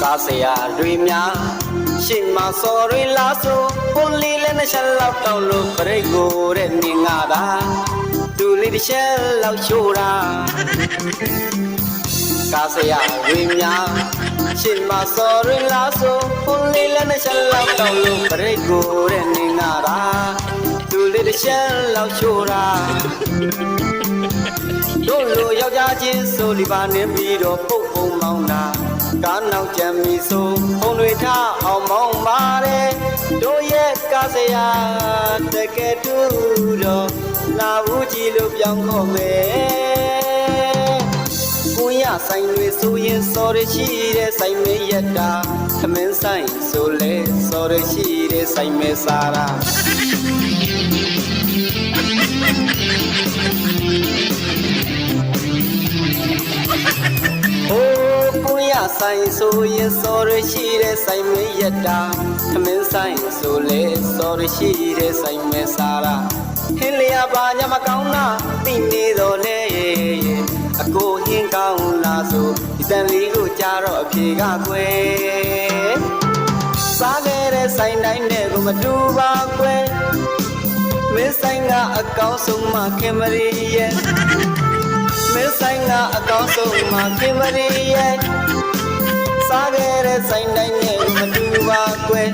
စားစရာတွေများရှေ့မှာစော်တွေလာဆိုပုံလေးလည်းနှချက်လောက်တောက်လို့ပြိတ်ကိုတဲ့မြင်ငါတာသူလေးတစ်ချက်လောက်ရှိုးတာစားစရာတွေများရှေ့မှာစော်တွေလာဆိုပုံလေးလည်းနှချက်လောက်တောက်လို့ပြိတ်ကိုတဲ့မြင်ငါတာသူလေးတစ်ချက်လောက်ရှိုးတာတို့လိုယောက်ျားချင်းဆိုလီပါနေပြီးတော့ပုတ်ပုံမောင်းတာကားနောက်ကြံမီဆိုဖုံတွေထားအောင်မောင်းပါတယ်တို့ရဲ့ကားစရာတကယ်တူတော့လာဘူးကြည့်လို့ပြောင်းခေါ်မယ်ကိုရဆိုင်တွေဆိုရင်စော်ရရှိတဲ့ဆိုင်မဲရက်တာသမင်းဆိုင်ဆိုလဲစော်ရရှိတဲ့ဆိုင်မဲစားတာဆိုင်ဆိုရင်စော်ရရှိတဲ့ဆိုင်မဲရက်တာသမင်းဆိုင်ဆိုလေစော်ရရှိတဲ့ဆိုင်မဲစားတာဟင်းလျာပါညမကောင်းတာသိနေတော့လေအကိုဟင်းကောင်းလားဆိုဒီတန်လေးကိုကြားတော့အဖြေကကွယ်စားခဲ့တဲ့ဆိုင်တိုင်းနဲ့ကိုမတူပါကွယ်မင်းဆိုင်ကအကောင်းဆုံးမှခင်မရီရဲ့မင်းဆိုင်ကအကောင်းဆုံးမှခင်မရီရဲ့စားခဲ့တဲ့ဆိုင်တိုင်းနဲ့မတူပါကွယ်